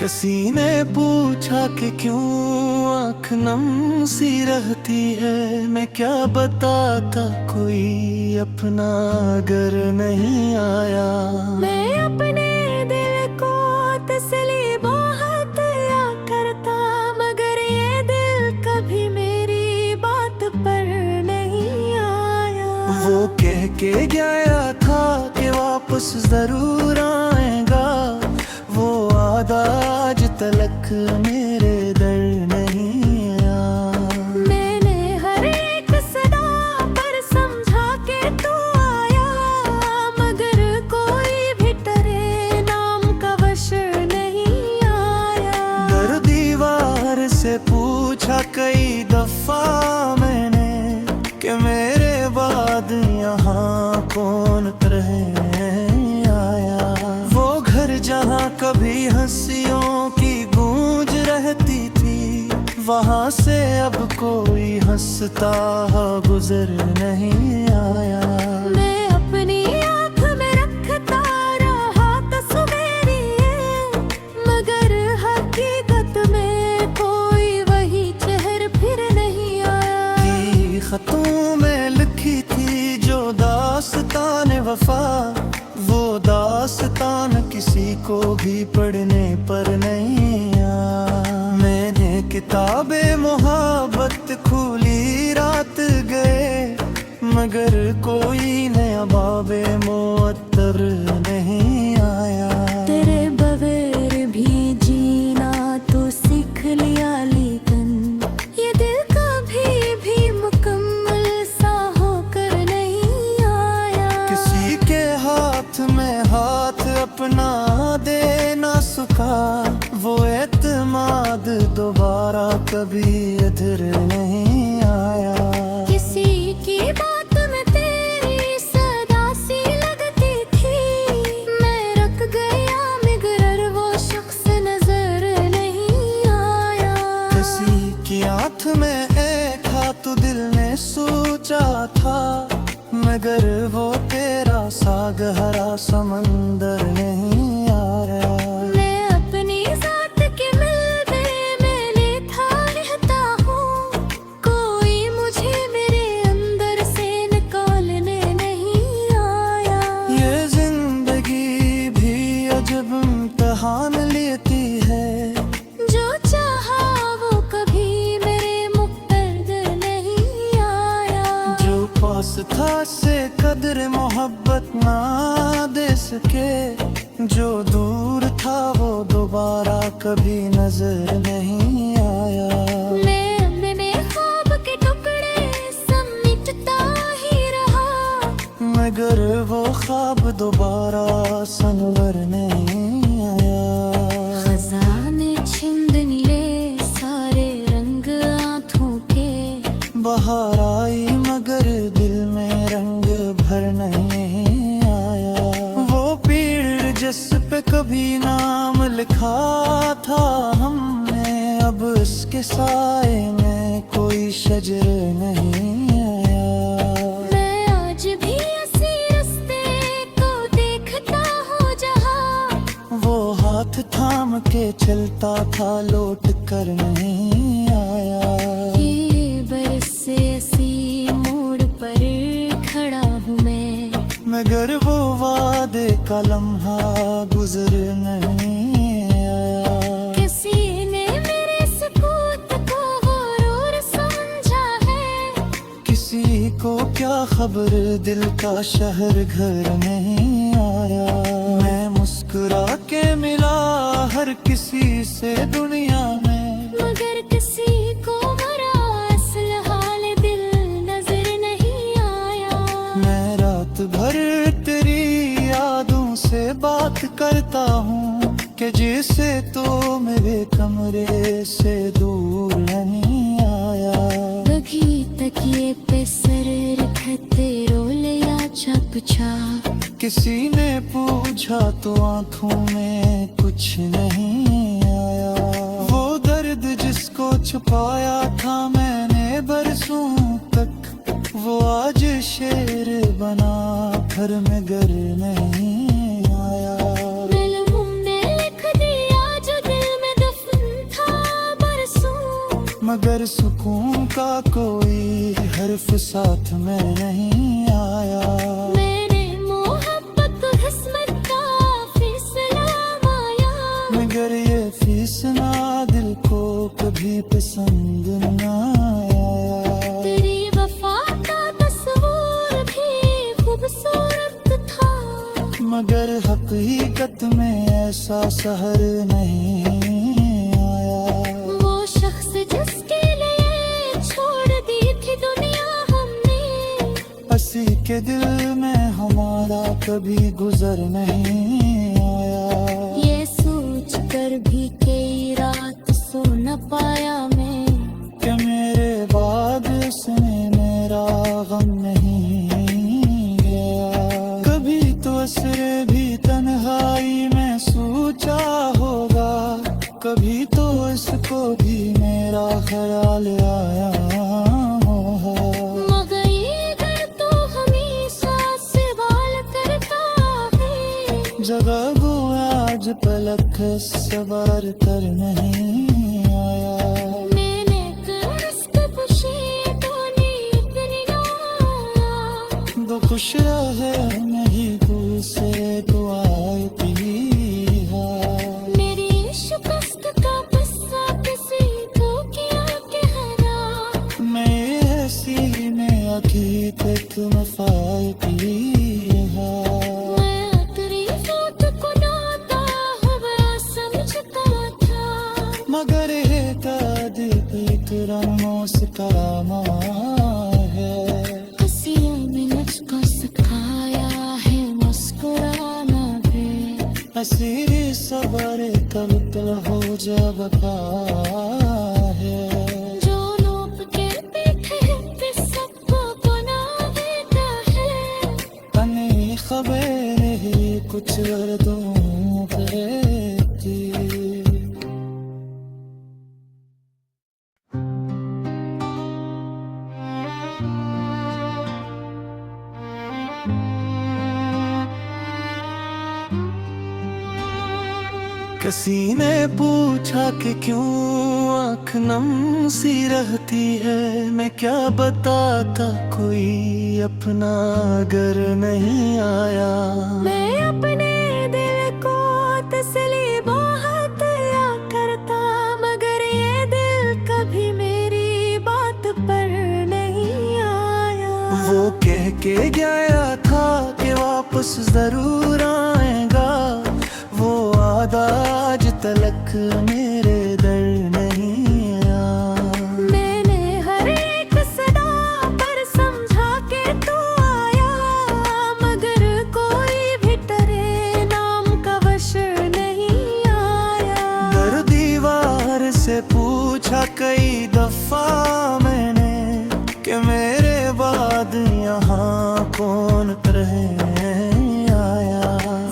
किसी ने पूछा कि क्यों आँख नम सी रहती है। मैं क्या बताता, कोई अपना अगर नहीं आया। मैं अपने दिल को तसली बहुत या करता, मगर ये दिल कभी मेरी बात पर नहीं आया। वो कह के गया था कि वापस जरूर आएगा, वो वादा आज तलक मेरे दर नहीं आया। मैंने हर एक सदा पर समझा के तू आया, मगर कोई भी तेरे नाम का वश नहीं आया। दर दीवार से पूछा कई दफा मैंने कि मेरे बाद यहाँ कौन रहे आया। वो घर जहाँ कभी हंसियों की गूंज रहती थी, वहाँ से अब कोई हंसता गुजर नहीं आया। मैं अपनी आँख में रखता रहा तस्वीरें, मगर हकीकत में कोई वही चेहर फिर नहीं आया। कि खतों में लिखी थी जो दास्तान वफा, वो दास्तान किसी को भी पढ़ने पर नहीं आया। मैंने किताबे मोहब्बत खोली रात गए, मगर कोई नया बाबे मुअत्तर नहीं आया। तेरे बगैर भी जीना तो सीख लिया, लेकिन ये दिल कभी भी मुकम्मल सा होकर नहीं आया। किसी के हाथ में हाथ अपना देना सुखा, वो एतमाद दोबारा कभी इधर नहीं आया। किसी की बात में तेरी सदा सी लगती थी, मैं रख गया मगर वो शख्स नजर नहीं आया। किसी की आँख में एक हाथ दिल ने सोचा था, मगर वो तेरा सा गहरा समंदर नहीं आया। मैं अपनी जात के मिलने में लेता रहता हूँ, कोई मुझे मेरे अंदर से निकालने नहीं आया। ये जिंदगी भी अजब इम्तिहान लेती है, जो चाहा वो कभी मेरे मुक़द्दर नहीं आया। जो पास था से कदर मोहब्बत ना दे सके, जो दूर था वो दोबारा कभी नजर नहीं आया। मैं अपने ख्वाब के टुकड़े समेटता ही रहा, मगर वो ख्वाब दोबारा सनवर नहीं आया। खजाने छिंद नीले सारे रंग आँखों के, बहार आई मगर दिल में रंग भर नहीं आया। वो पीड़ जिस पे कभी नाम लिखा था हमने, अब उसके साए में कोई शजर नहीं आया। मैं आज भी इसी रास्ते को देखता हूँ जहाँ वो हाथ थाम के चलता था लौट कर नहीं आया। ये बरस से ऐसी मोड़ पर खड़ा हूँ मैं, मगर वो वादे का लम्हा गुजर नहीं आया। किसी ने मेरे सुकूत को गुरूर समझा है, किसी को क्या खबर दिल का शहर घर नहीं आया। मैं मुस्कुरा के मिला हर किसी से दुनिया में, मगर किसी को मरा असल हाल दिल नजर नहीं आया। मैं रात भर तेरी यादों से बात करता हूँ कि जिसे तो मेरे कमरे से दूर नहीं आया। बगी तकिए पे सर रखते रोले या छपछा, किसी ने पूछा तो आंखों में कुछ नहीं आया। वो दर्द जिसको छुपाया था मैंने बरसों तक, वो आज शेर बना घर में घर नहीं आया। दिल ने लिख दिया जो दिल मगर सुकून का कोई हर्फ साथ में नहीं आया। मैंने मोहब्बत किस्मत का फैसला माया, मगर ये फैसला दिल को कभी पसंद न आया। तेरी वफा का तस्वीर भी खूबसूरत था, मगर हकीकत में ऐसा सहर नहीं आया। वो शख्स जिसके लिए छोड़ दी थी दुनिया हमने, हंसी के दिल में हमारा कभी गुजर नहीं आया। ये सोच कर भी कई रात सो न पाया मैं, कि मेरे बाद उसने मेरा गम नहीं गया। कभी तो असरे भी तन्हाई में सोचा होगा, कभी तो इसको भी मेरा ख्याल आया होगा। मगर ये घर तो हमेशा सवाल करता है, जगह वो आज पलक सवार कर नहीं आया। मैंने कर पुछी तो इतनी ना, दो खुश रहे नहीं दूसरे दुआएं पी है। मेरी शिकस्त का किस्सा किसी को क्या कहना, मैं ऐसी में हकीकत मफाए पी है। मैं तेरी बात को नाता हो बड़ा समझता था, मगर है तादिक इकरामों से करामा है। हंसियों में मुझको सिखाया है मुस्कुराना भी, हसीरी सवारे कब तल हो जा बता है। जो लोग के पीछे पे सबको गुनाह देता है, तनी खबर ही कुछ गर्दों कहती। किसी ने पूछा कि क्यों आँख नम सी रहती है, मैं क्या बताता कोई अपना अगर नहीं आया। मैं अपने दिल को तसली बहुत या करता, मगर ये दिल कभी मेरी बात पर नहीं आया। वो कह के गया था कि वापस जरूर आएगा, वो वादा आज तलक मेरे दर नहीं आया। मैंने हर एक सदा पर समझा के तू आया, मगर कोई भी तेरे नाम का वश नहीं आया। दर दीवार से पूछा कई दफा मैंने कि मेरे बाद यहाँ कौन रहे आया।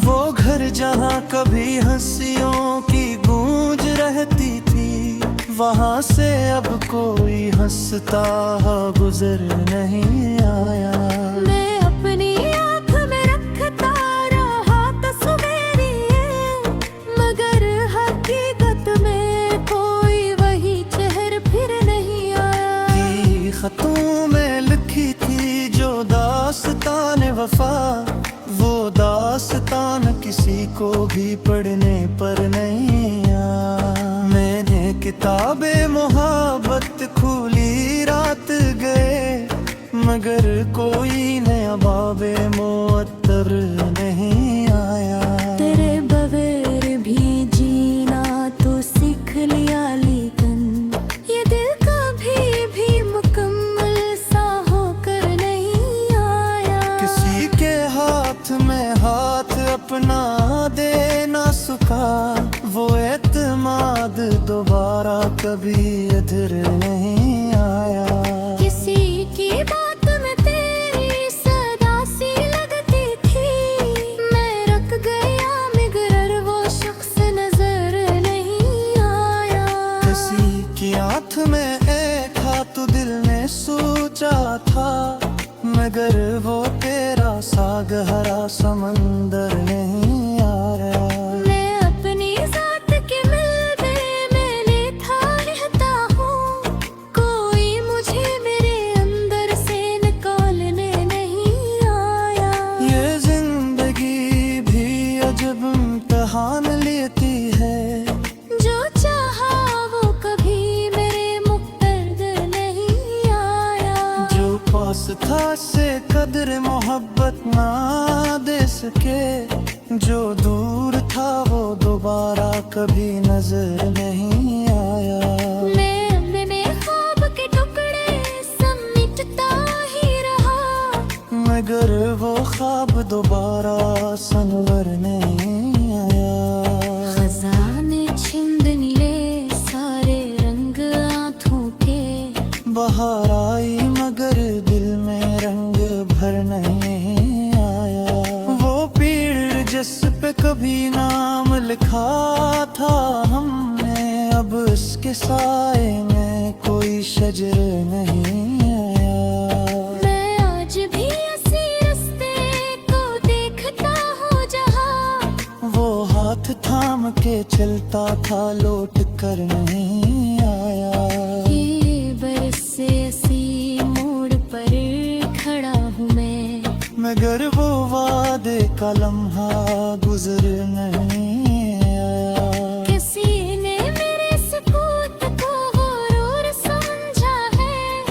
वो घर जहाँ कभी हंसियों की गूंज रहती थी, वहाँ से अब कोई हंसता गुजर नहीं आया। मैं अपनी आँख में रखता रहा तस्वीरी, मगर हकीकत में कोई वही चेहर फिर नहीं आया। खतों में लिखी थी जो दास्तान वफा, वो दास्तान किसी को भी पढ़ने पर नहीं आया। मैंने किताबे मोहब्बत खोली रात गए, मगर कोई नया बाबे मुअत्तर नहीं आया। तेरे बगैर भी जीना तो सीख लिया, लेकिन ये दिल कभी भी मुकम्मल सा होकर नहीं आया। किसी के हाथ में हाथ अपना देना सुखा, वो एतमाद दोबारा कभी इधर नहीं आया। किसी की बात में तेरी सदा सी लगती थी, मैं रख गया मगर वो शख्स नजर नहीं आया। किसी की आँख में एक हाथ दिल ने सोचा था, मगर वो तेरा सा गहरा समंदर नहीं आया। मैं अपनी जात के मिलबे में लेता रहता हूँ, वास्ता से कदर मोहब्बत ना दे सके, जो दूर था वो दोबारा कभी नजर नहीं आया। मैं अपने ख्वाब के टुकड़े समेटता ही रहा, मगर वो ख्वाब दोबारा संवर नहीं आया। खजाने छिंद ले सारे रंग आँखों के, बाहर आई मगर दिल में रंग भर नहीं आया। वो पीड़ जिस पे कभी नाम लिखा था हमने, अब उसके साए में कोई शजर नहीं आया। मैं आज भी इसी रास्ते को देखता हूँ जहाँ, वो हाथ थाम के चलता था लौट कर नहीं आया। ये बरसे ऐसी मोड़ पर खड़ा हूँ मैं, मगर वो वादे का लम्हा गुजर नहीं आया। किसी ने मेरे सुकूत को और समझा है,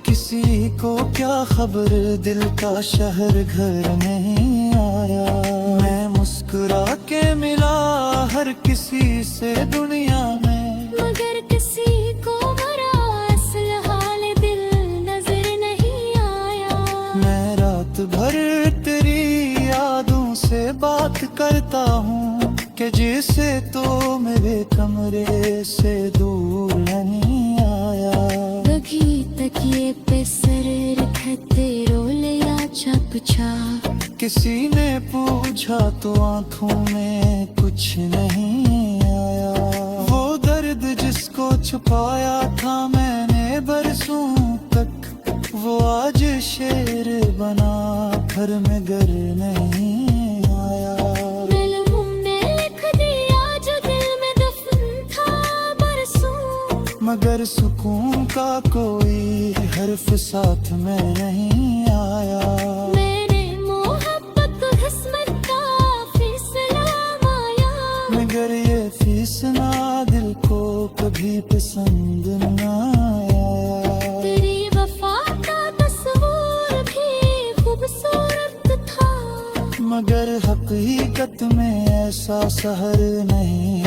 किसी को क्या खबर दिल का शहर घर नहीं आया। मैं मुस्कुरा के मिला हर किसी से दुनिया में, मगर किसी को मरा असल हाल दिल नजर नहीं आया। मैं रात भर तेरी यादों से बात करता हूँ कि जिसे तो मेरे कमरे से दूर नहीं आया। बगी तकिए पे सर रखते रोले या चपचा, किसी ने पूछा तो आंखों में कुछ नहीं आया। वो दर्द जिसको छुपाया था मैंने बरसों तक, वो आज शेर बना घर में घर नहीं आया। लम्हों ने लिख दिया जो दिल में दफन था बरसों, मगर सुकून का कोई हर्फ साथ में नहीं आया। मैंने मोहब्बत किस्मत का फैसला माया, मगर ये फीसना दिल को कभी पसंद न आया। तेरी वफा का तस्वीर भी खूबसूरत था, मगर हकीकत में ऐसा सहर नहीं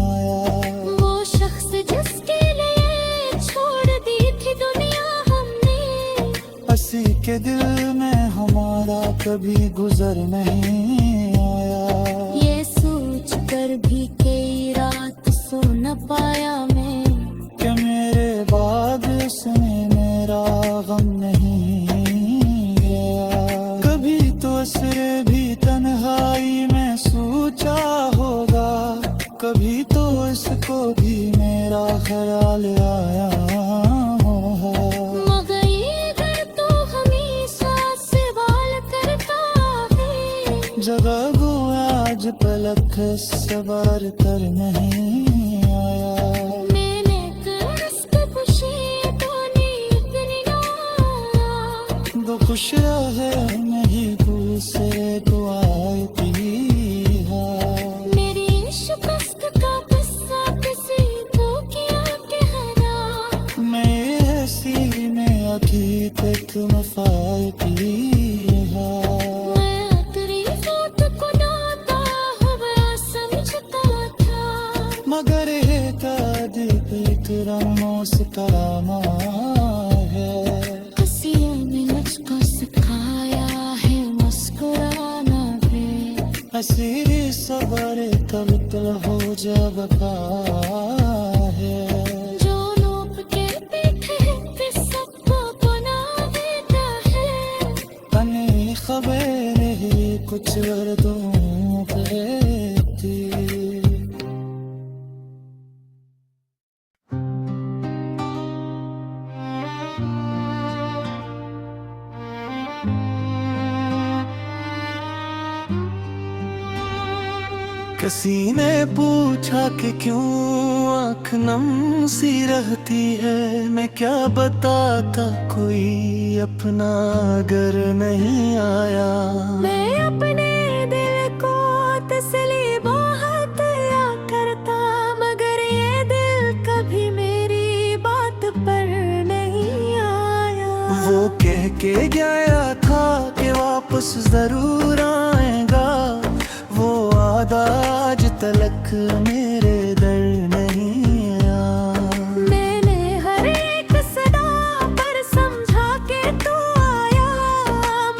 आया। वो शख्स जिसके लिए छोड़ दी थी दुनिया हमने, हंसी के दिल में हमारा कभी गुजर नहीं आया। ये सोच कर भी कई रात सो न पाया मैं, कि मेरे बाद उसने मेरा गम नहीं गया। कभी तो असरे भी तन्हाई में सोचा होगा, कभी तो इसको भी मेरा ख्याल आया होगा। मगर ये घर तो हमेशा से बाल करता है, जगह वो आज पलक सवार कर नहीं आया। मैंने कर खुशी तो इतनी ना, दो खुश रहे नहीं दूसरे को आती है। मेरी शिकस्त का किस्सा किसी को किया कहना, मैं ऐसी में अभी तक मफाती है। मैं तेरी बात को नाता हो बड़ा समझता था, मगर है तादीप एक रंगों से करामा है। किसी ने मुझको सिखाया है मुस्कुराना भी, हसीरी सबर कवितल हो जब है। जो लोग के पीछे पे सबको बना देता है, तने खबर ही कुछ वर्दों पे थी। किसी ने पूछा कि क्यों आँख नम सी रहती है, मैं क्या बताता कोई अपना अगर नहीं आया। मैं अपने दिल को तसली बहुत या करता, मगर ये दिल कभी मेरी बात पर नहीं आया। वो कह के गया था कि वापस जरूर आएगा, वो वादा आज तलक मेरे दर नहीं आया। मैंने हर एक सदा पर समझा के तू आया,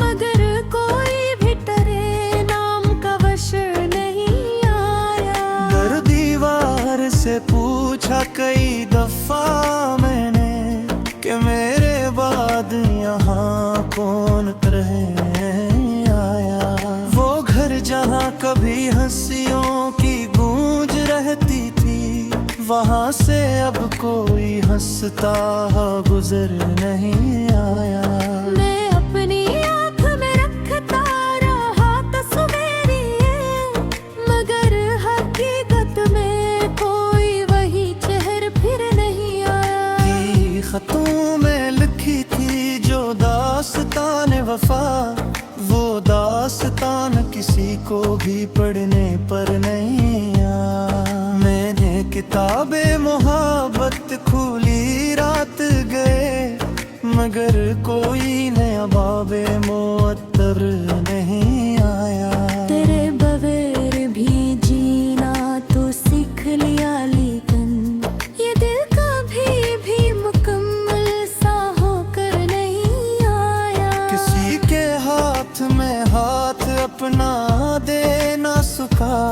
मगर कोई भी तेरे नाम का वश नहीं आया। दर दीवार से पूछा कई दफा मैंने कि मेरे बाद यहाँ कौन रहे आया। वो घर जहाँ कभी हंसियों की गूंज रहती थी, वहाँ से अब कोई हंसता गुजर नहीं आया। मैं अपनी आँख में रखता रहा तस्वीरें, मगर हकीकत में कोई वही चेहर फिर नहीं आया। की खतों में लिखी थी जो दास्तान वफा, वो दास्तान किसी को भी पढ़ने पर नहीं आया। मैंने किताबे मोहब्बत खोली रात गए, मगर कोई नया बाबे मुअत्तर नहीं आया। तेरे बगैर भी जीना तो सीख लिया, लेकिन ये दिल कभी भी मुकम्मल सा होकर नहीं आया। किसी के हाथ में हाथ अपना देना सुखा,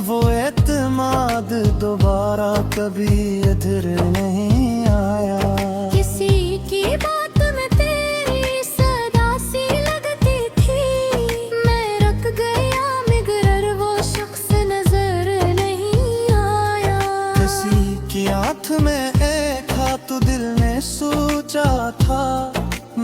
वो एतमाद दोबारा कभी इधर नहीं आया। किसी की बात में तेरी सदा सी लगती थी, मैं रख गया मगर वो शख्स नजर नहीं आया। किसी की आंख में एक हाथ दिल ने सोचा था,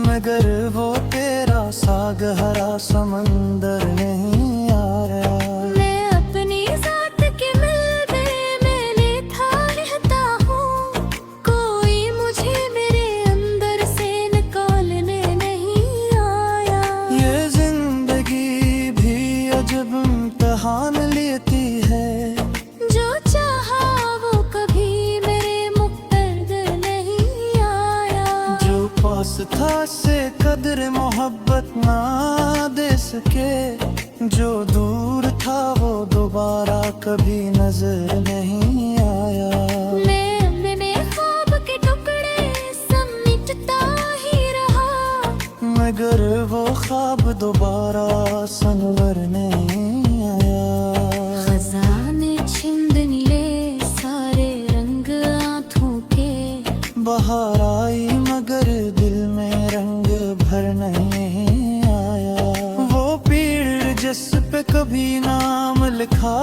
मगर वो तेरा सा गहरा समंदर नहीं आया। मैं अपनी जात के मिलबे में लेता रहता हूँ, कोई मुझे मेरे अंदर से निकालने नहीं आया। ये जिंदगी भी अजब इम्तिहान लेती है, जो चाहा वो कभी मेरे मुक़द्दर नहीं आया। जो पास था से कदर मोहब्बत ना दे सके, जो दूर था वो दोबारा कभी नजर नहीं आया। मैं अपने ख्वाब के टुकड़े समेटता ही रहा, मगर वो ख्वाब दोबारा सनवर नहीं आया। खजाने छिंद ले सारे रंग आँखों के, बहार आई मगर दिल में रंग भर नहीं आया। वो पीड़ जिस पे कभी नाम लिखा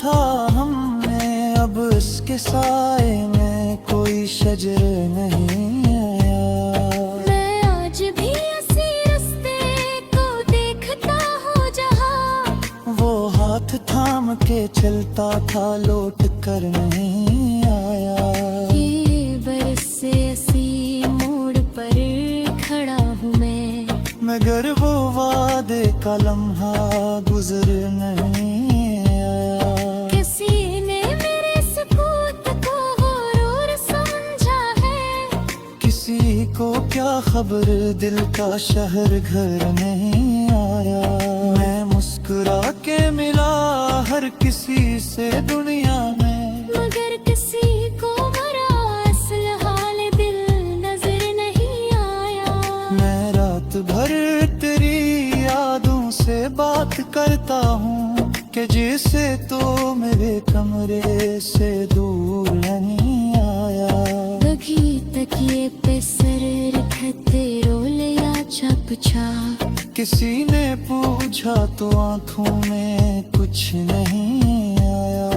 था हमने, अब उसके साए में कोई शजर नहीं आया। मैं आज भी इसी रास्ते को देखता हूँ जहाँ वो हाथ थाम के चलता था लौट कर नहीं आया। ये बरस से इसी मोड़ पर खड़ा हूँ मैं, मगर वो वादे का लम्हा गुजर नहीं आया। किसी ने मेरे सुकूत को गुरूर समझा है, किसी को क्या खबर दिल का शहर घर नहीं आया। मैं मुस्कुरा के मिला हर किसी से दुनिया में, मगर किसी को मेरा असल हाल दिल नजर नहीं आया। मैं रात भर तेरी यादों से बात करता हूँ कि जैसे तो मेरे कमरे से दूर नहीं आया। लगी तकिए पे सर रखते रो लिया चपचाप, किसी ने पूछा तो आंखों में कुछ नहीं आया।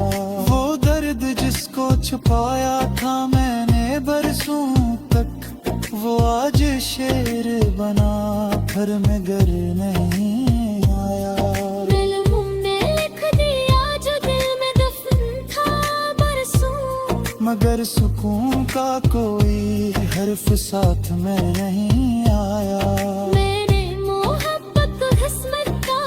वो दर्द जिसको छुपाया था मैंने बरसों तक, वो आज शेर बना घर में घर नहीं आया। दिल ने लिख दिया जो दिल में दफन था बरसों, मगर सुकून का कोई हर्फ साथ में नहीं आया। मैंने मोहब्बत किस्मत का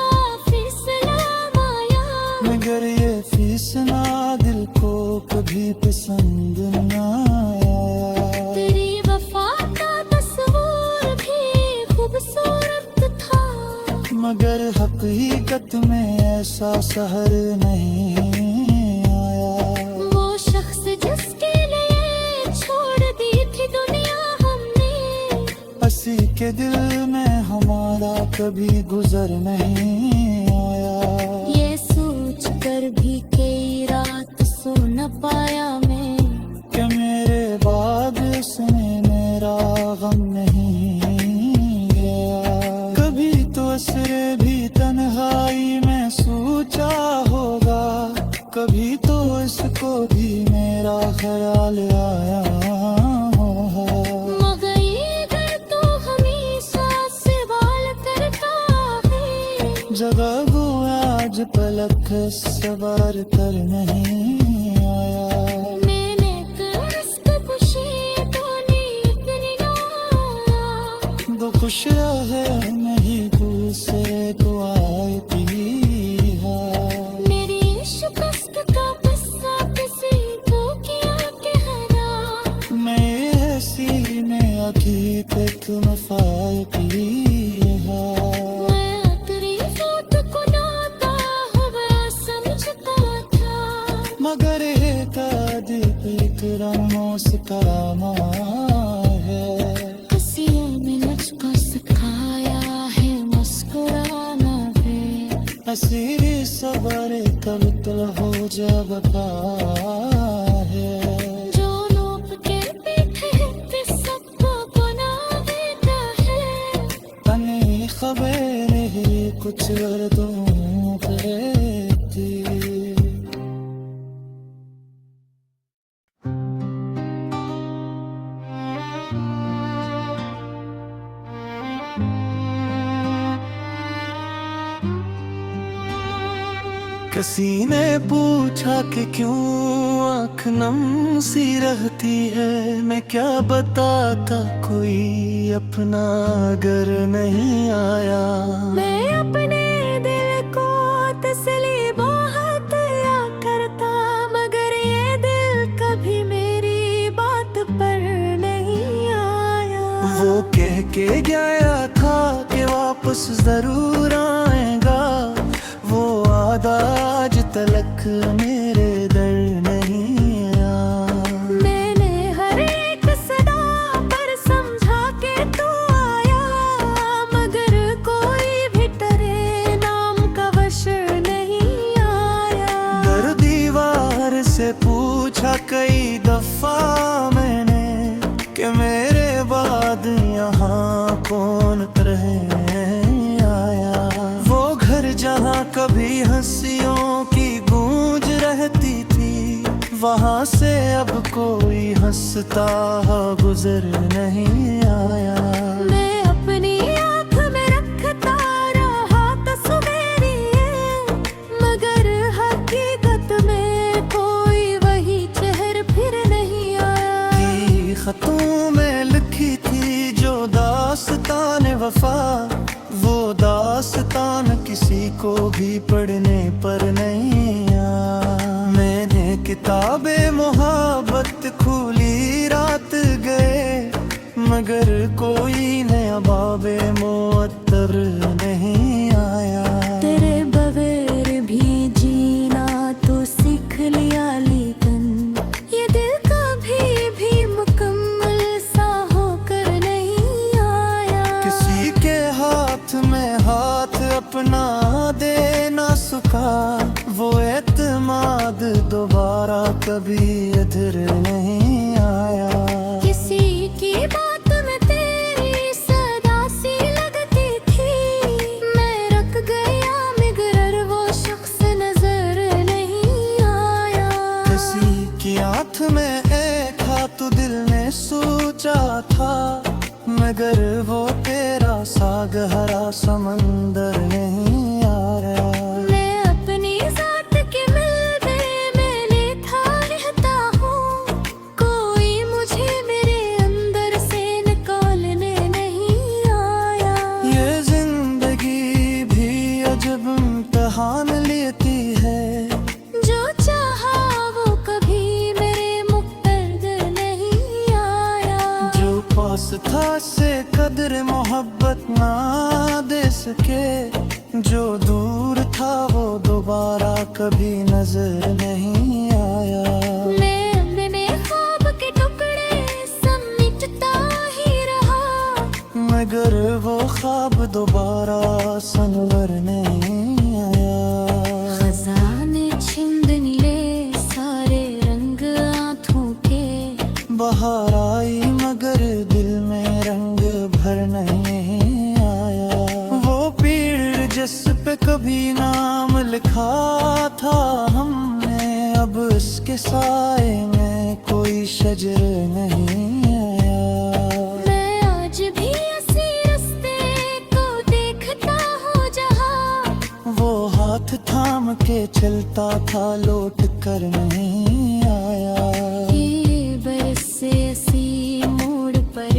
फैसला माया, मगर ये फैसला दिल को कभी पसंद न आया। तेरी वफा का तस्वीर भी हकीकत में ऐसा सहर नहीं आया। वो शख्स जिसके लिए छोड़ दी थी दुनिया हमने, हंसी के दिल में हमारा कभी गुजर नहीं आया। ये सोच कर भी कई रात सो न पाया मैं, कि मेरे बाद उसने मेरा गम नहीं गया। कभी तो असरे भी तन्हाई में सोचा होगा, कभी तो इसको भी मेरा ख्याल आया होगा। मगर ये घर तो हमेशा से बाल करता है, जगह वो आज पलक सवार कर नहीं आया। मैंने कर्ज़ पुशी तो नींद नहीं आया। दो खुश रहे नहीं दूसरे को आए पिया। मेरी शिकस्त का किस्सा किसी को किया कहना, मैं ऐसी में हकीकत में फाय पिया। मैं तेरी बात को नाता हुआ समझता था, मगर एक आदिप एक रमो से करामा है। हंसियों में मुझको सिखाया है मुस्कुराना भी, हसीरी सवारे कब तल हो जब है। जो लोग के पीछे पे सबको बना देता है। तनी खबर ही कुछ गर्दों करती। किसी ने पूछा कि क्यों आँख नम सी रहती है, मैं क्या बताता कोई अपना अगर नहीं आया। मैं अपने दिल को तसली बहुत या करता, मगर ये दिल कभी मेरी बात पर नहीं आया। वो कह के गया था कि वापस जरूर आएगा, वो वादा आज तलक मेरे दर नहीं आया। मैंने हर एक सदा पर समझा के तू आया, मगर कोई भी तेरे नाम का वश नहीं आया। दर दीवार से पूछा कई दफा मैंने कि मेरे बाद यहाँ कौन रहे आया। वो घर जहाँ कभी हंसियों की गूंज रहती थी, वहाँ से अब कोई हंसता गुजर नहीं आया। मैं अपनी आँख में रखता रहा तस्वीरें, मगर हकीकत में कोई वही चेहर फिर नहीं आया। की खतों में लिखी थी जो दास्तान वफा, वो दास्तान किसी को भी पढ़ने पर नहीं आया। मैंने किताबें मोहब्बत खोली रात गए, मगर कोई नया बाबे मुअत्तर नहीं आया। तेरे बगैर भी जीना तो सीख लिया, लेकिन ये दिल कभी भी मुकम्मल सा होकर नहीं आया। किसी के हाथ में हाथ अपना देना सुखा, वो एतमाद दोबारा कभी इधर नहीं आया। किसी की बात में तेरी सदा सी लगती थी, मैं रख गया मगर वो शख्स नजर नहीं आया। किसी की आँख में एक हाथ दिल ने सोचा था, मगर वो तेरा साग हरा समंदर नहीं आया। मैं अपनी जात के मिलने में लेता रहता हूँ, कोई मुझे मेरे अंदर से निकालने नहीं आया। ये जिंदगी भी अजब इम्तिहान लेती है, जो चाहा वो कभी मेरे मुक़द्दर नहीं आया। जो पास था से कदर मोहब्बत ना दे सके, जो दूर था वो दोबारा कभी नजर नहीं आया। मैं अपने ख्वाब के टुकड़े समेटता ही रहा, मगर वो ख्वाब दोबारा संवर नहीं आया। खजाने छिंद नीले सारे रंग आंखों के, बाहर आई मगर दिल में रंग भर नहीं आया। वो पेड़ जिस पे कभी नाम लिखा था हमने, अब उसके साए में कोई शजर नहीं आया। मैं आज भी इसी रास्ते को देखता हूँ जहाँ वो हाथ थाम के चलता था लौट कर नहीं आया। ये बरस से इसी मोड़ पर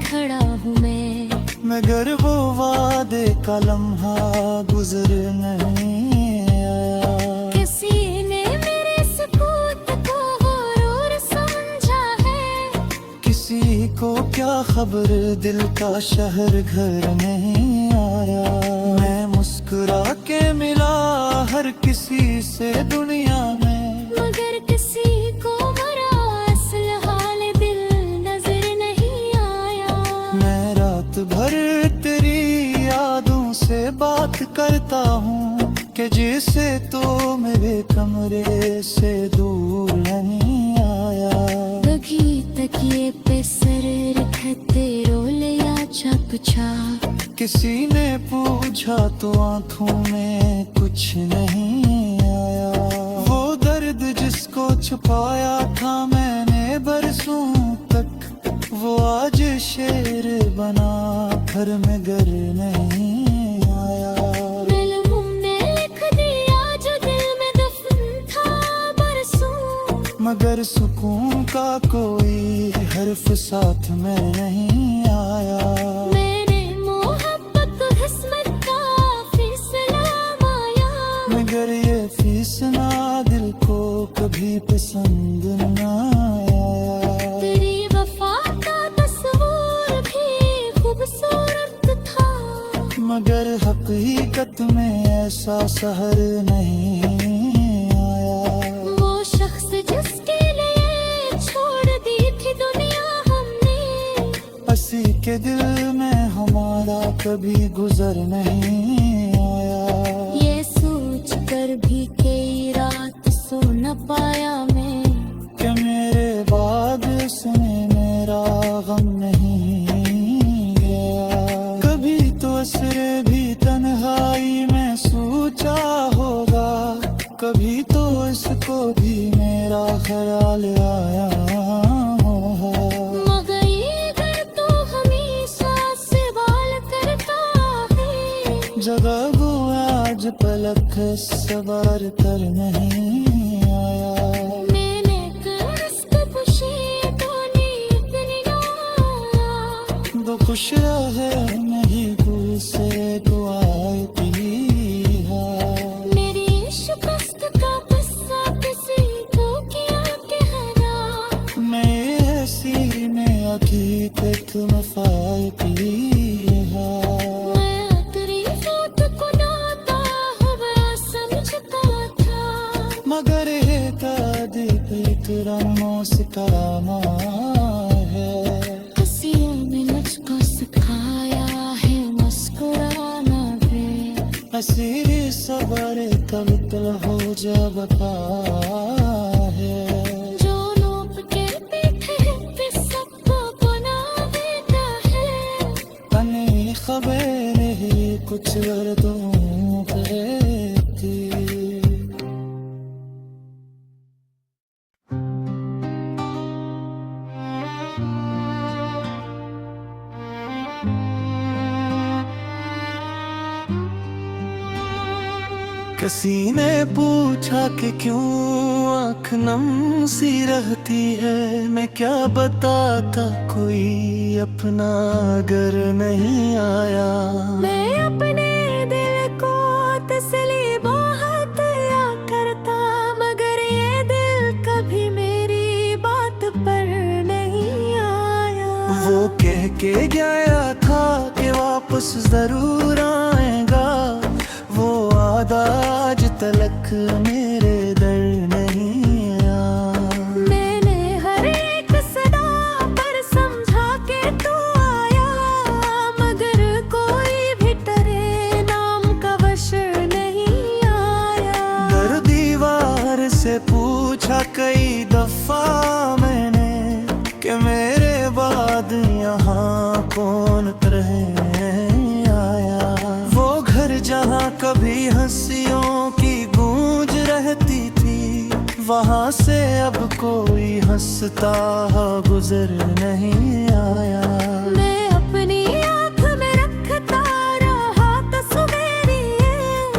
खड़ा हूँ मैं, मगर वो वादे का लम्हा गुजर नहीं आया। किसी ने मेरे सुकूत को और समझा है, किसी को क्या खबर दिल का शहर घर नहीं आया। मैं मुस्कुरा के मिला हर किसी से दुनिया में, मगर किसी को मरा असल हाल दिल नजर नहीं आया। मैं रात भर तेरी यादों से बात करता हूँ कि जिसे तो मेरे कमरे से दूर नहीं आया। बगी तकिए पे सर रखते रोलिया छपछाप, किसी ने पूछा तो आंखों में कुछ नहीं आया। वो दर्द जिसको छुपाया था मैंने बरसों तक, वो आज शेर बना घर में घर नहीं आया। दिल ने लिख दिया जो दिल में दफन था बरसों, मगर सुकून का कोई हर्फ साथ में नहीं आया। मैंने मोहब्बत किस्मत का फैसला माया, मगर ये फैसला दिल को कभी पसंद ना आया। तेरी वफा का तस्वीर भी खूबसूरत था, मगर हकीकत में ऐसा सहर नहीं आया। वो शख्स जिसके लिए छोड़ दी थी दुनिया हमने, हंसी के दिल में हमारा कभी गुजर नहीं आया। ये सोच कर भी कई रात सो न पाया मैं, कि मेरे बाद उसने मेरा गम नहीं गया। कभी तो असरे भी तन्हाई में सोचा होगा, कभी तो इसको भी मेरा ख्याल आया होगा। मगर ये घर तो हमेशा से बाल करता है, जगह वो आज पलक सवार कर नहीं आया। मैंने करस्त पुशी तो इतनी ना, दो खुश रहे नहीं दिल से दुआएं की है। मेरी शिकस्त का किस्सा किसी को किया कहना, मैं ऐसी में हकीकत मफाई की है। मैं तेरी बात को नाता हुआ समझता था, मगर एक आदिप इकरामों से करामा है। हंसियों ने मुझको सिखाया है मुस्कुराना भी, हसीरी सवारे तवक्कल हो जा बता है। जो लोग के पीठे पे सबको बना देता है, तने खबर नहीं कुछ गर्दों कहती। किसी ने पूछा कि क्यों आँख नम सी रहती है, मैं क्या बताता कोई अपना अगर नहीं आया। मैं अपने दिल को तसली बहुत या करता, मगर ये दिल कभी मेरी बात पर नहीं आया। वो कह के गया था कि वापस जरूर आएगा, वादा आज तलक मेरे दर नहीं आया। मैंने हर एक सदा पर समझा के तू आया, मगर कोई भी तेरे नाम का वश नहीं आया। दर दीवार से पूछा कई दफा मैंने कि मेरे बाद यहाँ कौन रह आया। वो घर जहाँ कभी हंसियों की गूंज रहती थी, वहाँ से अब कोई हंसता गुजर नहीं आया। मैं अपनी आँख में रखता रहा तस्वीरें,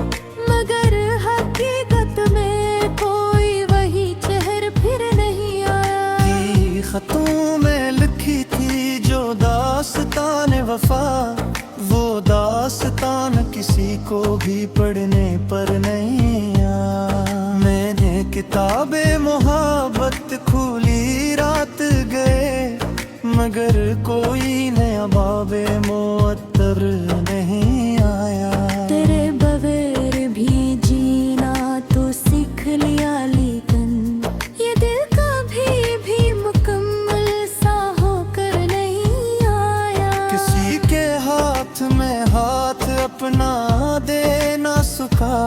मगर हकीकत में कोई वही चेहर फिर नहीं आया। खतों में लिखी थी जो दास्तान वफा, वो दास्तान किसी को भी पढ़ने पर नहीं आया। मैंने किताबें मोहब्बत खोली रात गए, मगर कोई नया बाबे मुअत्तर नहीं आया। तेरे बगैर भी जीना तो सीख लिया, लेकिन ये दिल कभी भी मुकम्मल सा होकर नहीं आया। किसी के हाथ में हाथ अपना दे ना सका,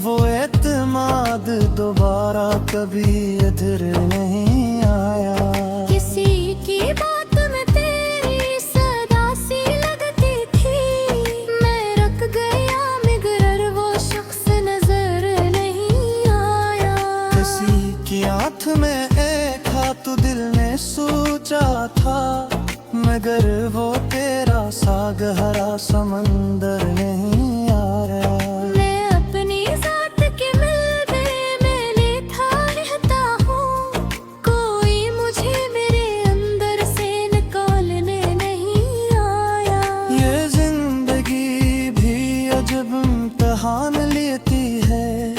वो एतमाद दोबारा कभी इधर नहीं आया। किसी की बात में तेरी सदा सी लगती थी, मैं रख गया मगर वो शख्स नजर नहीं आया। किसी की आँख में एक हाथ दिल ने सोचा था, मगर वो तेरा सा गहरा समंदर नहीं आया। मैं अपनी जात के मिलबे में लेता रहता हूँ, कोई मुझे मेरे अंदर से निकालने नहीं आया। ये जिंदगी भी अजब इम्तिहान लेती है,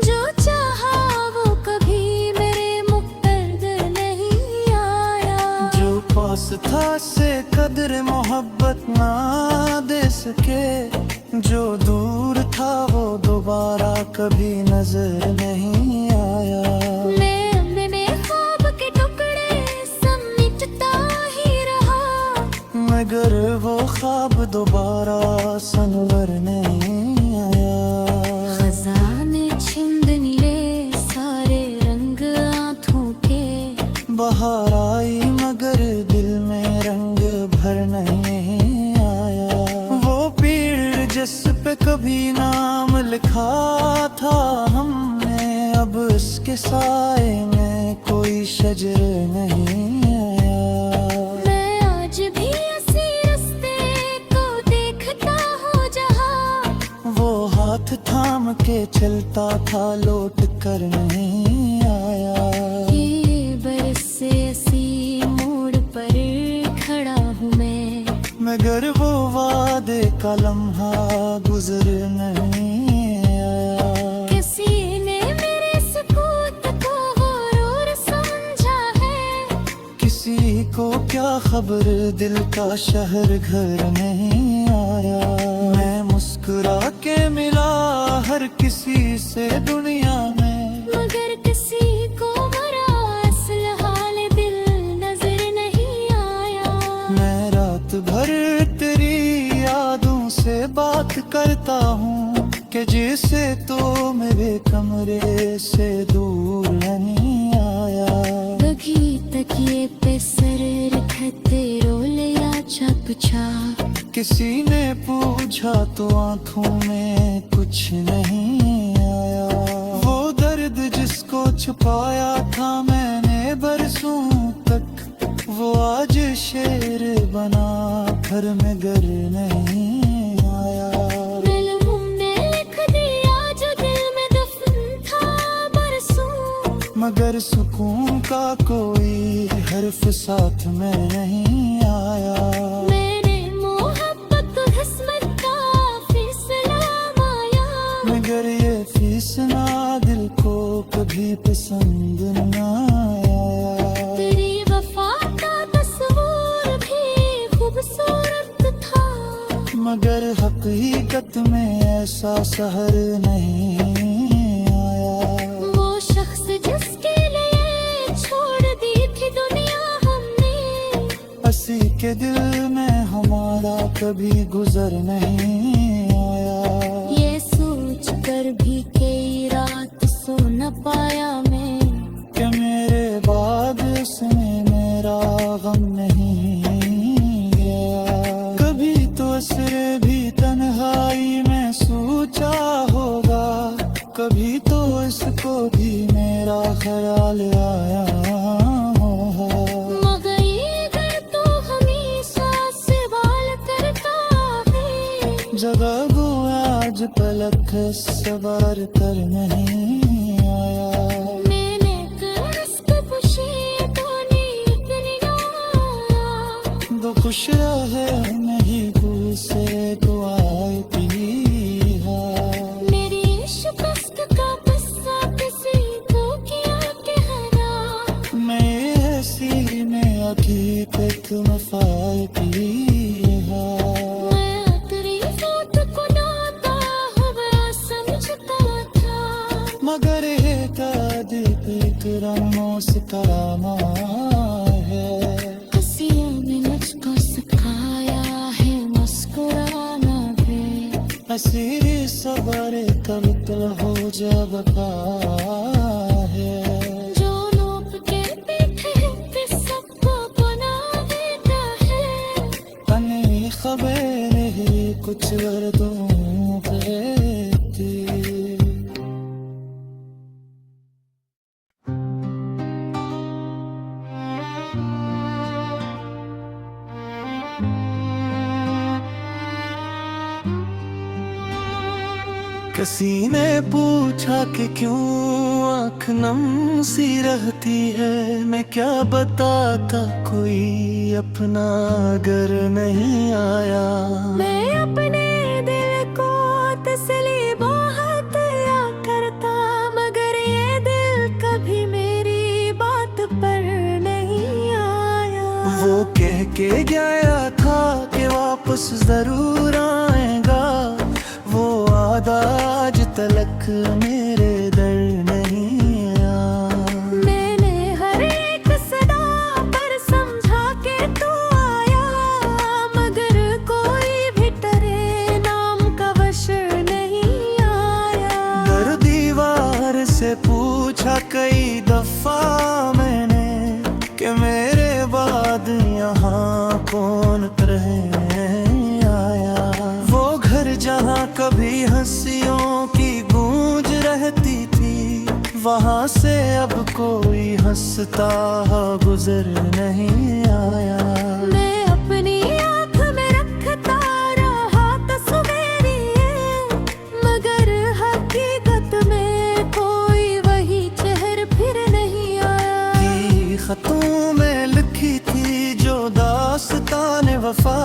जो चाहा वो कभी मेरे मुक़द्दर नहीं आया। जो पास था से कदर मोहब्बत ना दे सके, जो दूर था वो दोबारा कभी नजर नहीं आया। मैं अपने ख्वाब के टुकड़े समेटता ही रहा, मगर वो ख्वाब दोबारा सनवर नहीं आया। खजाने छिंद ले सारे रंग आँखों के, बहार आई मगर दिल में रंग भर नहीं आया। वो पीड़ जिस पे कभी नाम लिखा था हमने, अब उसके साए में कोई शजर नहीं आया। मैं आज भी इसी रास्ते को देखता हूँ जहाँ वो हाथ थाम के चलता था लौट कर नहीं आया। ये बरस से इसी मोड़ पर खड़ा हूँ मैं, मगर वो वादे का लम्हा गुजर नहीं आया। किसी ने मेरे सुकूत को गुरूर समझा है, किसी को क्या खबर दिल का शहर घर नहीं आया। मैं मुस्कुरा के मिला हर किसी से दुनिया में, मगर किसी को मरा असल हाल दिल नजर नहीं आया। मैं रात भर तेरी यादों से बात करता हूँ कि जिसे तो मेरे कमरे से दूर नहीं आया। बगी तकिए पे सर रखते रोले या चपचा, किसी ने पूछा तो आंखों में कुछ नहीं आया। वो दर्द जिसको छुपाया था मैंने बरसों तक, वो आज शेर बना घर में घर नहीं आया। दिल ने लिख दिया जो दिल में दफन था बरसों, मगर सुकून का कोई हर्फ साथ में नहीं आया। मेरे मोहब्बत किस्मत का फैसला माया, मगर ये फीसना दिल को कभी पसंद न आया। तेरी वफा का तस्वीर भी खूबसूरत था, मगर हकीकत में ऐसा सहर नहीं आया। वो शख्स जिसके लिए छोड़ दी थी दुनिया हमने, हंसी के दिल में हमारा कभी गुजर नहीं आया। ये सोच कर भी कई रात सो न पाया मैं, कि मेरे बाद इसमें मेरा गम नहीं गया। कभी तो असरे भी तन्हाई में सोचा होगा, कभी तो इसको भी मेरा ख्याल आया होगा। मगर ये घर तो हमेशा सवाल करता है, जगह वो आज पलक सवार कर नहीं आया। मैंने कर खुशी तो नहीं आया। दो खुश रहे नहीं गुस्से को आए पीहा। मेरी शिकस्त का किस्सा किसी को किया कहना, मैं ऐसी में हकीकत मफाए पीहा। मैं तेरी बात को नाता हुआ समझता था, मगर करमों से करामा है। हंसियों ने मुझको सिखाया है मुस्कुराना भी, हसीरी सवारे कब तल हो जा बका है। जो लोग के पीछे पे सबको बना देता है, अने खबर ही कुछ वर्दों कहती। किसी ने पूछा कि क्यों आँख नम सी रहती है। मैं क्या बताता, कोई अपना अगर नहीं आया। मैं अपने दिल को तसली बहुत या करता, मगर ये दिल कभी मेरी बात पर नहीं आया। वो कह के गया था कि वापस जरूर आएगा, वो वादा आज तलक मेरे दर नहीं आया। मैंने हर एक सदा पर समझा के तू आया, मगर कोई भी तेरे नाम का वश नहीं आया। दर दीवार से पूछा कई दफा मैंने कि मेरे बाद यहाँ कौन रहे आया। वो घर जहाँ कभी हंसियों की गूंज रहती थी, वहाँ से अब कोई हंसता गुजर नहीं आया। मैं अपनी आँख में रखता रहा तस्वीरें, मगर हकीकत में कोई वही चेहर फिर नहीं आया। की खतों में लिखी थी जो दास्तान वफा,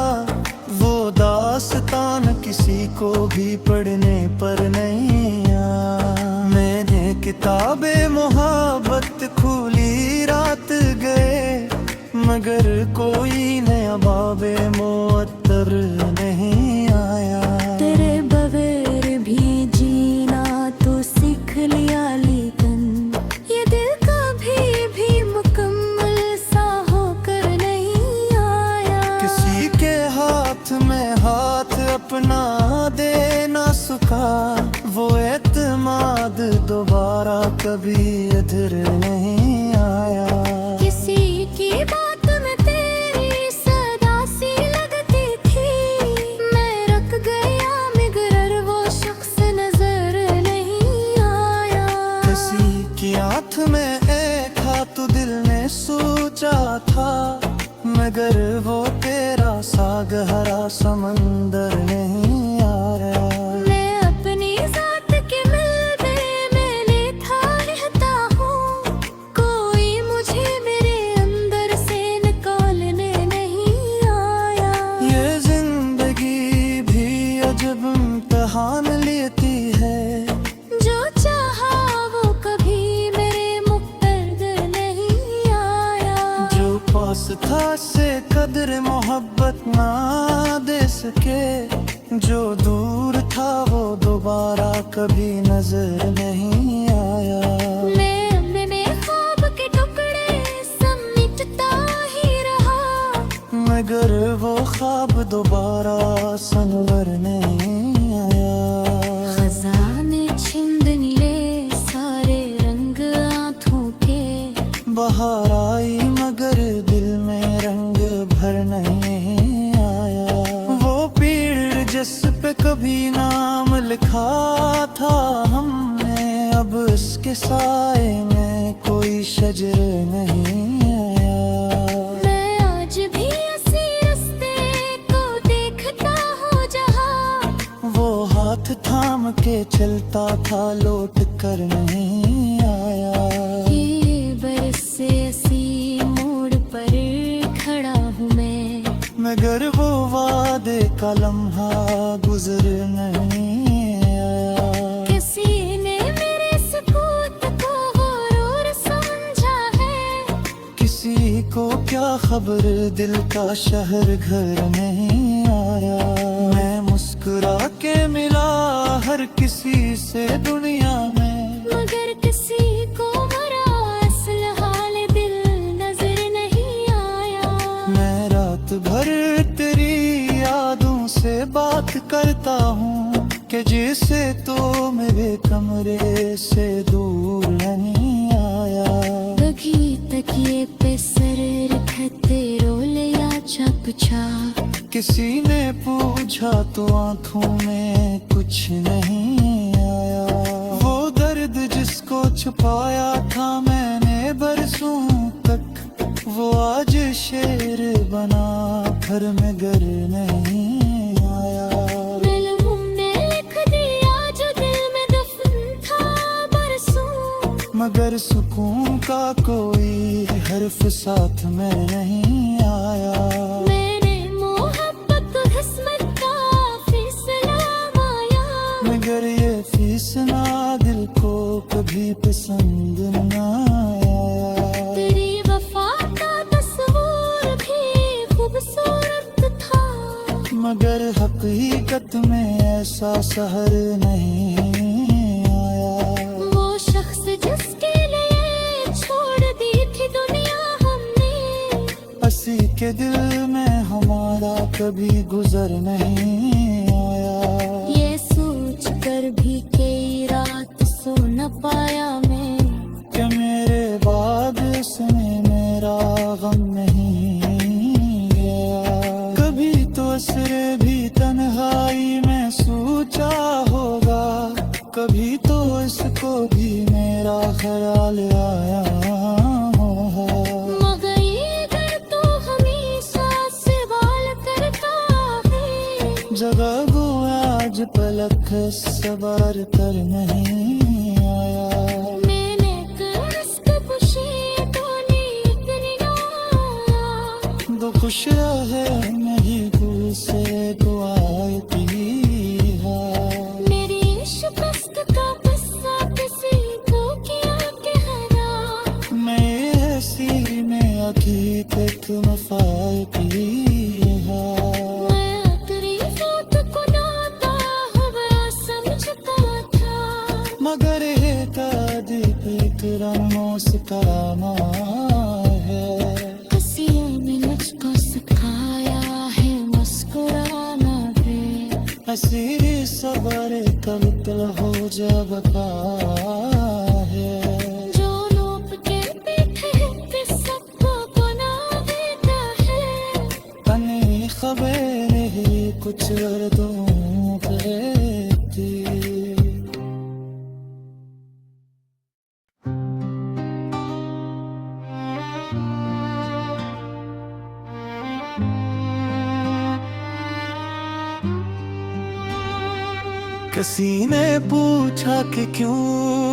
वो दास्तान किसी को भी पढ़ने पर नहीं आया। मैंने किताबे मोहब्बत खोली रात गए, मगर कोई नया बाबे मुअत्तर नहीं आया। तेरे बगैर भी जीना तो सीख लिया, लेकिन ये दिल कभी भी मुकम्मल सा होकर नहीं आया। किसी के हाथ में हाथ अपना देना सुखा, वो एतमाद दोबारा कभी इधर नहीं आया। किसी की बात में तेरी सदा सी लगती थी, मैं रख गया मगर वो शख्स नजर नहीं आया। किसी की आँख में एक हाथ दिल ने सोचा था, मगर वो तेरा सा गहरा समंदर नहीं आया। मैं अपनी जात के मिलबे में लेता रहता हूँ, कोई मुझे मेरे अंदर से निकालने नहीं आया। ये जिंदगी भी अजब इम्तिहान लेती है, जो चाहा वो कभी मेरे मुक़द्दर नहीं आया। जो पास था से कदर मोहब्बत ना दे के जो दूर था वो दोबारा कभी नजर नहीं आया। मैं अपने ख्वाब के टुकड़े समेटता ही रहा, मगर वो ख्वाब दोबारा संवर नहीं आया। खजाने छिंद लिए सारे रंग आंखों के, बाहर आई मगर दिल में रंग भर नहीं आया। वो पेड़ जिस पे कभी नाम लिखा था हमने, अब उसके साए में कोई शजर नहीं आया। मैं आज भी इसी रास्ते को देखता हूँ जहाँ वो हाथ थाम के चलता था लौट कर नहीं आया। ये बरस से ऐसी मोड़ पर खड़ा हूँ मैं, मगर वो वादे का लम्हा गुजर नहीं आया। किसी ने मेरे सुकूत को गुरूर समझा है, किसी को क्या खबर दिल का शहर घर नहीं आया। मैं मुस्कुरा के मिला हर किसी से दुनिया में, मगर किसी को मरा असल हाल दिल नजर नहीं आया। मैं रात भर तेरी यादों से बात करता हूँ कि जिसे तो मेरे कमरे से दूर नहीं आया। बगी तकिए पे सर रखते रोले या चपचा, किसी ने पूछा तो आंखों में कुछ नहीं आया। वो दर्द जिसको छुपाया था मैंने बरसों तक, वो आज शेर बना घर में घर नहीं आया। दिल ने लिख दिया जो दिल में दफन था बरसों, मगर सुकून का कोई हर्फ साथ में नहीं आया। मैंने मोहब्बत किस्मत का फैसला माया, मगर ये फीसना दिल को कभी पसंद न आया। तेरी वफा का तस्वीर भी खूबसूरत था, मगर हकीकत में ऐसा सहर नहीं आया। वो शख्स जिसके लिए छोड़ दी थी दुनिया हमने, हंसी के दिल में हमारा कभी गुजर नहीं आया। ये सोच कर भी कई रात सो न पाया मैं, कि मेरे बाद उसने मेरा गम नहीं गया। कभी तो असरे भी तन्हाई में सोचा होगा, कभी तो इसको भी मेरा ख्याल आया होगा। मगर ये घर तो हमेशा से बाल करता है, जगह वो आज पलक सवार कर नहीं आया। मैंने कर्ज़ पुशी तो नीक निगाह, दो खुश रहे नहीं गुल से दुआएं की है। मेरी शिकस्त का किस्सा किसी को किया कहना, मैं ऐसी में हकीकत मफाए की है। मैं तेरी बात को नाता हुआ समझता था, मगर तादी फिक्र मुस्कुराना है। हंसियों ने मुझको सिखाया है मुस्कुराना भी, हसीरी सबर कब तल हो जब है। जो लोग के पीछे पे सबको गुनाह देता है, तनी खबर ही कुछ अर्दों कहती। किसी ने पूछा कि क्यों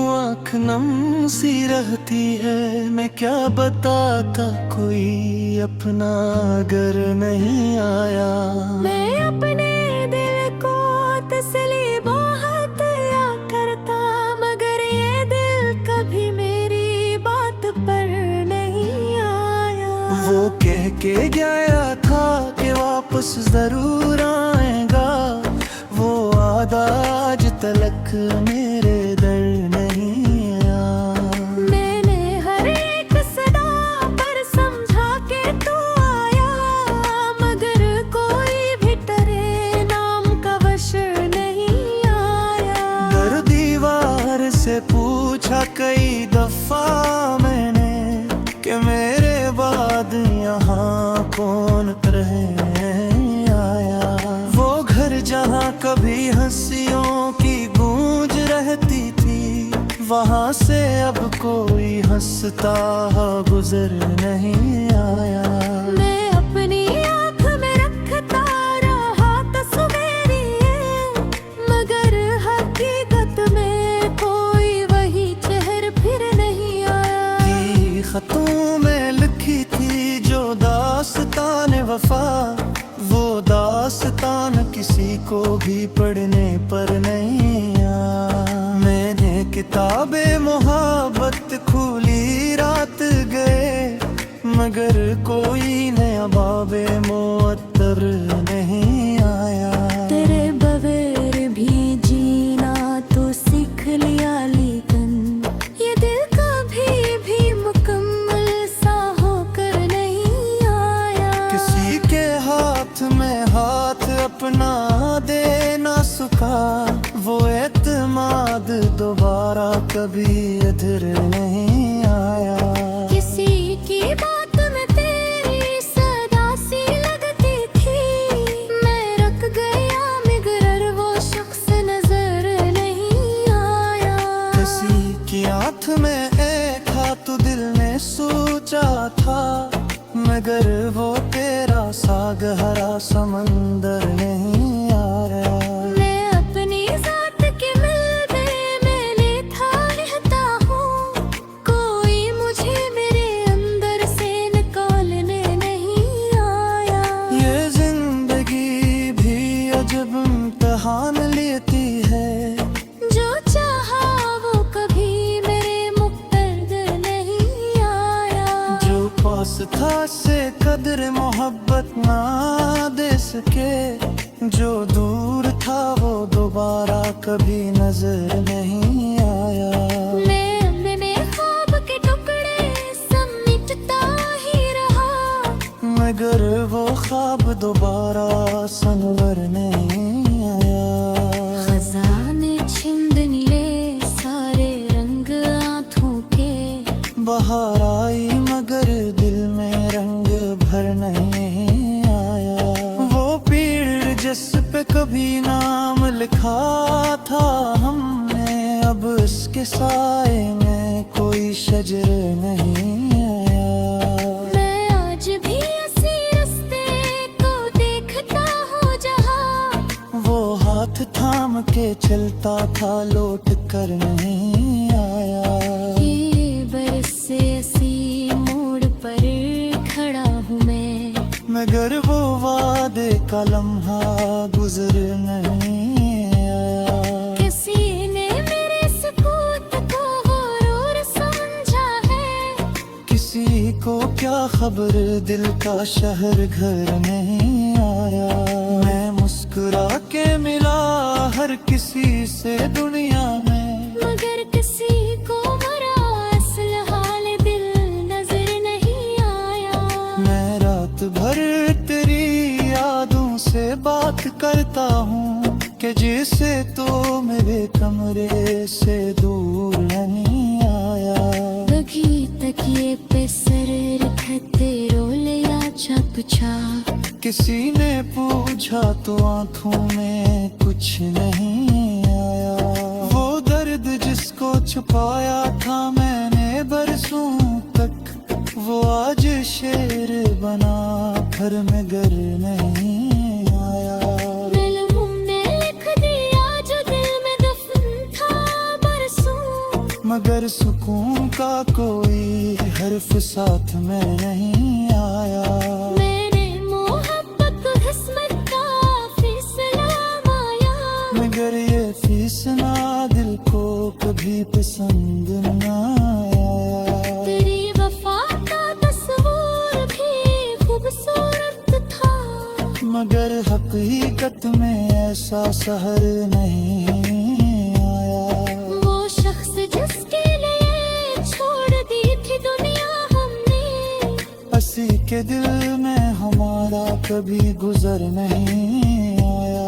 आँख नम सी रहती है, मैं क्या बताता कोई अपना अगर नहीं आया। मैं अपने दिल को तसली बहुत या करता, मगर ये दिल कभी मेरी बात पर नहीं आया। वो कह के गया था कि वापस जरूर आए तलक मेरे दर नहीं आया। मैंने हर एक सदा पर समझा के तू आया, मगर कोई भी तेरे नाम का वश नहीं आया। दर दीवार से पूछा कई दफा मैंने कि मेरे बाद यहाँ कौन रहे आया। वो घर जहाँ कभी हंसियों की गूंज रहती थी, वहाँ से अब कोई हंसता गुजर नहीं आया। मैं अपनी आँख में रखता रहा तस्वीरें, मगर हकीकत में कोई वही चेहर फिर नहीं आया। थी खतों में लिखी थी जो दास्तान वफा, वो दास्तान किसी को भी पढ़ने पर नहीं आया। मैंने किताबे मोहब्बत खोली रात गए, मगर कोई नया बाबे मुअत्तर नहीं आया। तेरे बगैर भी जीना तो सीख लिया, लेकिन ये दिल कभी भी मुकम्मल सा होकर नहीं आया। किसी के हाथ में हाथ अपना देना सुखा, वो एतमाद दोबारा कभी इधर नहीं आया। किसी की बात में तेरी सदा सी लगती थी, मैं रख गया मगर वो शख्स नजर नहीं आया। किसी की आंख में एक हाथ दिल ने सोचा था, मगर वो तेरा साग हरा समंदर नहीं आया। मैं अपनी जात के मिलने में लेता रहता हूँ, कोई मुझे मेरे अंदर से निकालने नहीं आया। ये जिंदगी भी अजब इम्तिहान लेती है, जो चाहा वो कभी मेरे मुक़द्दर नहीं आया। जो पास था से कदर मोहब्बत ना दे सके, जो दूर था वो दोबारा कभी नजर नहीं आया। मैं अपने ख्वाब के टुकड़े समेटता ही रहा, मगर वो ख्वाब दोबारा संवर नहीं आया। खजाने छिंद ले सारे रंग आँखों के, बहार आई मगर दिल में रंग भर नहीं आया। वो पीड़ जिस पे कभी नाम लिखा था हमने, अब उसके साए में कोई शजर नहीं आया। मैं आज भी इसी रास्ते को देखता हूँ जहाँ वो हाथ थाम के चलता था लौट कर नहीं आया। ये बरस से इसी मोड़ पर खड़ा हूँ मैं, मगर वो वादे का लम्हा गुजर नहीं आया। किसी ने मेरे सुकूत को गुरूर समझा है, किसी को क्या खबर दिल का शहर घर नहीं आया। मैं मुस्कुरा के मिला हर किसी से दुनिया में, मगर किसी को मरा असल हाल दिल नजर नहीं आया। मैं रात भर तेरी यादों से बात करता हूँ कि जिसे तो मेरे कमरे से दूर नहीं आया। बगी तकिए पे सर रखते रो लिया छपछा, किसी ने पूछा तो आंखों में कुछ नहीं आया। वो दर्द जिसको छुपाया था मैंने बरसों तक, वो आज शेर बना घर में गर नहीं आया। दिल ने लिख दिया जो दिल में दफन था बरसों, मगर सुकून का कोई हर्फ साथ में नहीं आया। मैंने मोहब्बत किस्मत का फैसला माया, मगर ये फैसला दिल को कभी पसंद न आया। तेरी वफा का तस्वीर भी खूबसूरत था, मगर हकीकत में ऐसा सहर नहीं के दिल में हमारा कभी गुजर नहीं आया।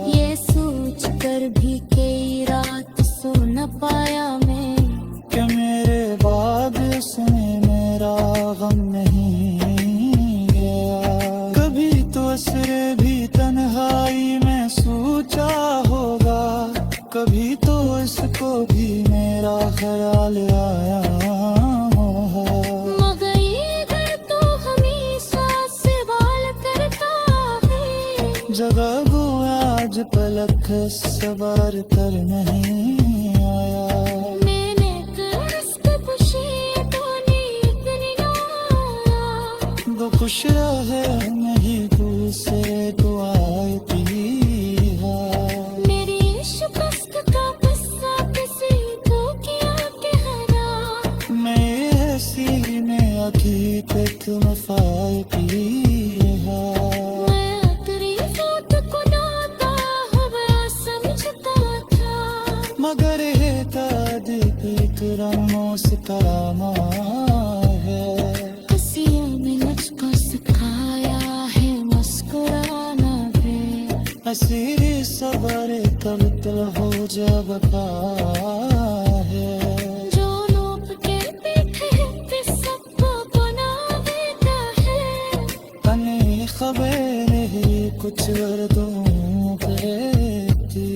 ये सोच कर भी कई रात सो न पाया मैं, कि मेरे बाद उसने मेरा गम नहीं गया। कभी तो असरे भी तन्हाई में सोचा होगा, कभी तो इसको भी मेरा ख्याल आया होगा। मगर ये घर तो हमेशा सवाल करता है, जगह वो आज पलक सवार कर नहीं आया। मैंने कष्ट पूछे तो नींद न आया। वो खुश रहे नहीं दूसरे दुआएं की है। मेरी शिकस्त का किस्सा किसी को क्या कहना, मैं ऐसी में हकीकत मफाए की है। मैं तेरी बात को नाता हुआ समझता था, मगर है तादिक इकरामों से करामा है। कसियों में मुझको सिखाया है मुस्कुराना भी। हसीरी सवारे तब तल हो जा बता है। जो लोग के पीछे पे सबको बना देता है, तने खबर नहीं कुछ वर्दों कहती।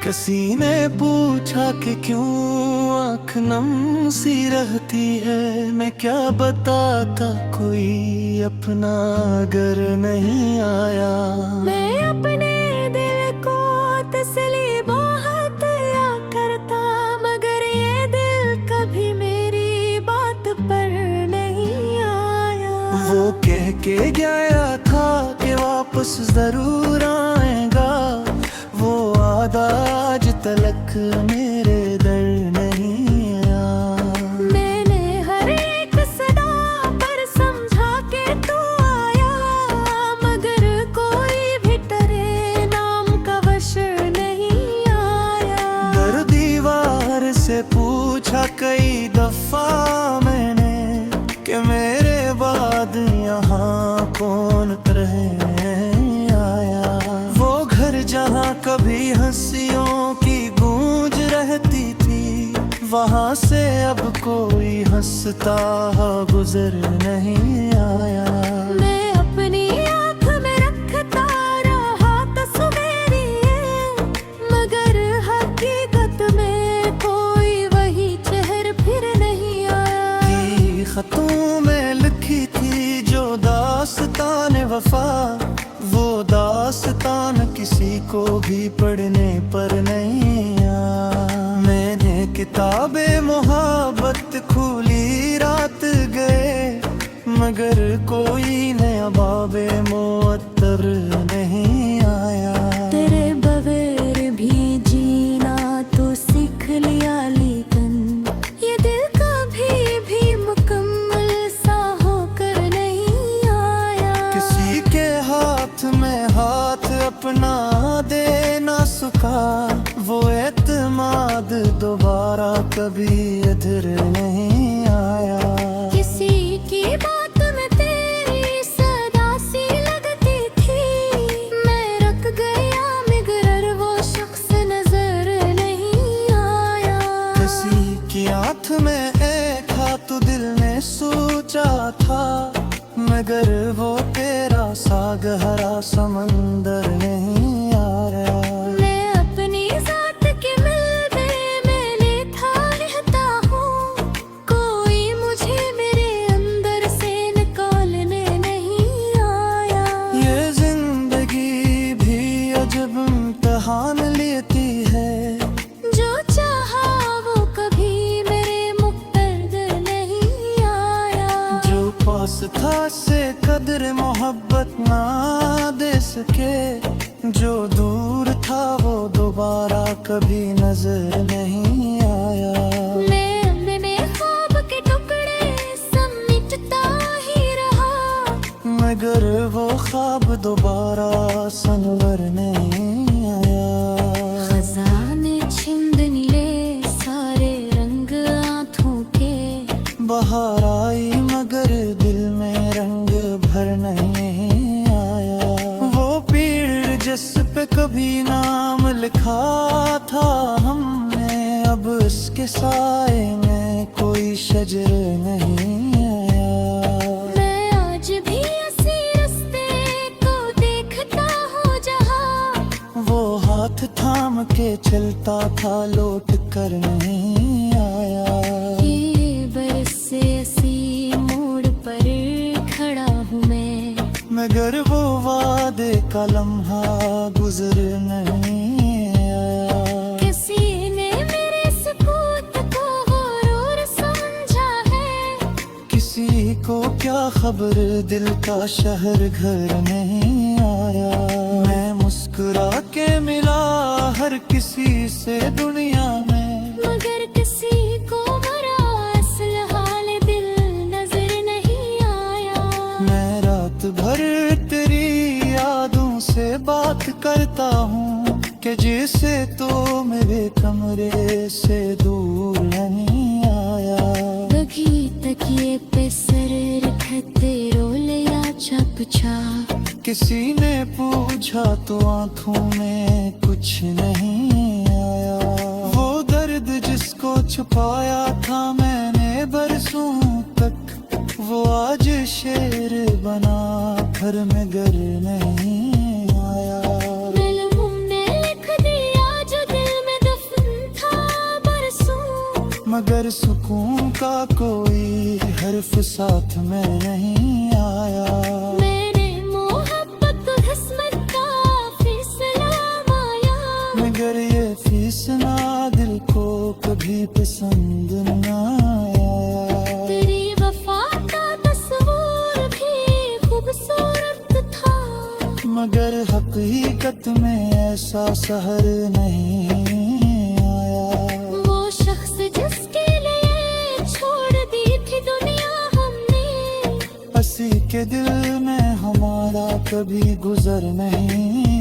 किसी ने पूछा कि क्यों आँख नम सी रहती है। मैं क्या बताता, कोई अपना अगर नहीं आया। मैं अपने दिल को तसली बहुत या करता, मगर ये दिल कभी मेरी बात पर नहीं आया। वो कह के गया था कि वापस जरूर आएगा, वो वादा आज तलक मेरे दर नहीं आया। मैंने हर एक सदा पर समझा के तू आया, मगर कोई भी तेरे नाम का वश नहीं आया। दर दीवार से पूछा कई दफा मैंने कि मेरे बाद यहाँ कौन रहे आया। वो घर जहाँ कभी हंसियों की गूंज रहती थी, वहाँ से अब कोई हंसता गुजर नहीं आया। मैं अपनी आँख में रखता रहा तस्वीरें, मगर हकीकत में कोई वही चेहर फिर नहीं आया। खतों में लिखी थी जो दास्तान वफा, वो दास्तान किसी को भी पढ़ने पर नहीं आया। मैंने किताबे मोहब्बत खोली रात गए, मगर कोई नया बाबे मुअत्तर नहीं आया। तेरे बगैर भी जीना तो सीख लिया, लेकिन ये दिल कभी भी मुकम्मल सा होकर नहीं आया। किसी के हाथ में हाथ अपना देना सुखा, वो एतमाद दोबारा कभी इधर नहीं आया। किसी की बात में तेरी सदा सी लगती थी, मैं रख गया मगर वो शख्स नजर नहीं आया। किसी की आँख में एक हाथ दिल ने सोचा था, मगर वो तेरा सा गहरा समंदर नहीं आया। मैं अपनी जात के मिलबे में लेता रहता हूँ, कोई मुझे मेरे अंदर से निकालने नहीं आया। ये जिंदगी भी अजब इम्तिहान लेती है, जो चाहा वो कभी मेरे मुक़द्दर नहीं आया। जो पास था से कदर मोहब्बत ना दे सके, जो दूर था वो दोबारा कभी नजर नहीं आया। मैं अपने ख्वाब के टुकड़े समेटता ही रहा, मगर वो ख्वाब दोबारा सनवर नहीं आया। खजाने छिंदन ले सारे रंग आँखों के, बाहर आई मगर दिल में रंग भर नहीं आया। वो पेड़ जिस पे कभी नाम लिखा था हमने, अब उसके साए में कोई शजर नहीं आया। मैं आज भी इसी रास्ते को देखता हूँ जहाँ वो हाथ थाम के चलता था, लौट कर नहीं आया। ये बरसे इसी मोड़ पर खड़ा हूँ मैं, मगर वो वादे का लम्हा गुजर नहीं आया। किसी ने मेरे सुकूत को गौर समझा है, किसी को क्या खबर दिल का शहर घर नहीं आया। मैं मुस्कुरा के मिला हर किसी से दुनिया में, मगर किसी को मरा असल हाल दिल नजर नहीं आया। मैं रात भर तेरी यादों से बात करता हूँ कि जैसे तो मेरे कमरे से दूर नहीं आया। बगी तकिए पे सर रखते रो लिया चपचा, किसी ने पूछा तो आंखों में कुछ नहीं आया। वो दर्द जिसको छुपाया था मैंने बरसों तक, वो आज शेर बना घर में घर नहीं आया। दिल ने लिख दिया जो दिल में दफन था बरसों, मगर सुकून का कोई हर्फ साथ में नहीं आया। मेरे मोहब्बत किस्मत का फैसला माया, मगर ये फीसना दिल को कभी पसंद न आया। तेरी वफा का तस्वीर भी खूबसूरत था, मगर हकीकत में ऐसा सहर नहीं आया। वो शख्स जिसके लिए छोड़ दी थी दुनिया हमने, हंसी के दिल में हमारा कभी गुजर नहीं